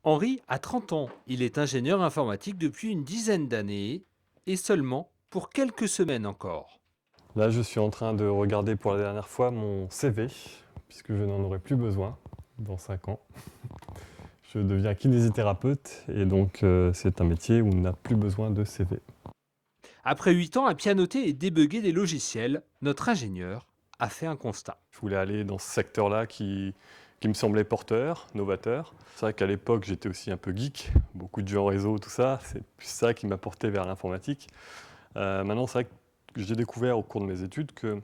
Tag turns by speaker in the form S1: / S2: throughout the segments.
S1: Henri a 30 ans. Il est ingénieur informatique depuis une dizaine d'années et seulement pour quelques semaines encore.
S2: Là, je suis en train de regarder pour la dernière fois mon CV, puisque je n'en aurai plus besoin dans 5 ans. Je deviens kinésithérapeute et donc c'est un métier où on n'a plus besoin de CV.
S1: Après 8 ans à pianoter et débugger des logiciels, notre ingénieur a fait un constat.
S2: Je voulais aller dans ce secteur-là qui me semblait porteur, novateur. C'est vrai qu'à l'époque, j'étais aussi un peu geek, beaucoup de jeux en réseau, tout ça. C'est plus ça qui m'a porté vers l'informatique. Maintenant, c'est vrai que j'ai découvert au cours de mes études que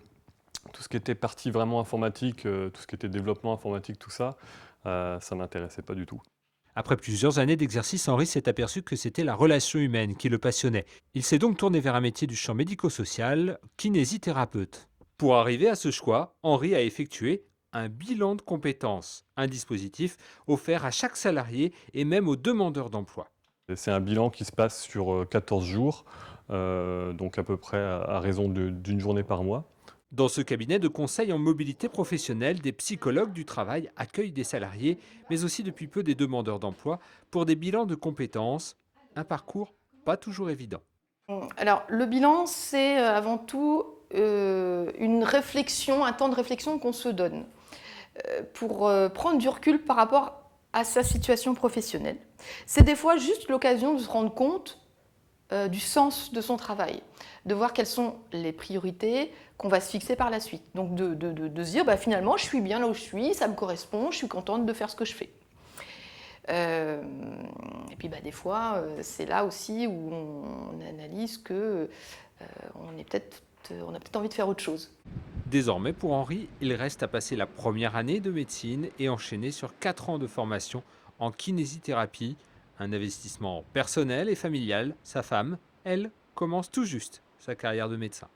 S2: tout ce qui était partie vraiment informatique, tout ce qui était développement informatique, tout ça, ça m'intéressait pas du tout.
S1: Après plusieurs années d'exercice, Henri s'est aperçu que c'était la relation humaine qui le passionnait. Il s'est donc tourné vers un métier du champ médico-social, kinésithérapeute. Pour arriver à ce choix, Henri a effectué un bilan de compétences, un dispositif offert à chaque salarié et même aux demandeurs d'emploi.
S2: Et c'est un bilan qui se passe sur 14 jours, donc à peu près à raison d'une journée par mois.
S1: Dans ce cabinet de conseil en mobilité professionnelle, des psychologues du travail accueillent des salariés, mais aussi depuis peu des demandeurs d'emploi, pour des bilans de compétences, un parcours pas toujours évident.
S3: Alors, le bilan, c'est avant tout une réflexion, un temps de réflexion qu'on se donne pour prendre du recul par rapport à sa situation professionnelle. C'est des fois juste l'occasion de se rendre compte du sens de son travail, de voir quelles sont les priorités qu'on va se fixer par la suite. Donc de se dire, bah, finalement, je suis bien là où je suis, ça me correspond, je suis contente de faire ce que je fais. Euh, et puis bah, des fois, c'est là aussi où on analyse que on a peut-être envie de faire autre chose.
S1: Désormais, pour Henri, il reste à passer la première année de médecine et enchaîner sur 4 ans de formation en kinésithérapie, un investissement personnel et familial. Sa femme, elle, commence tout juste sa carrière de médecin.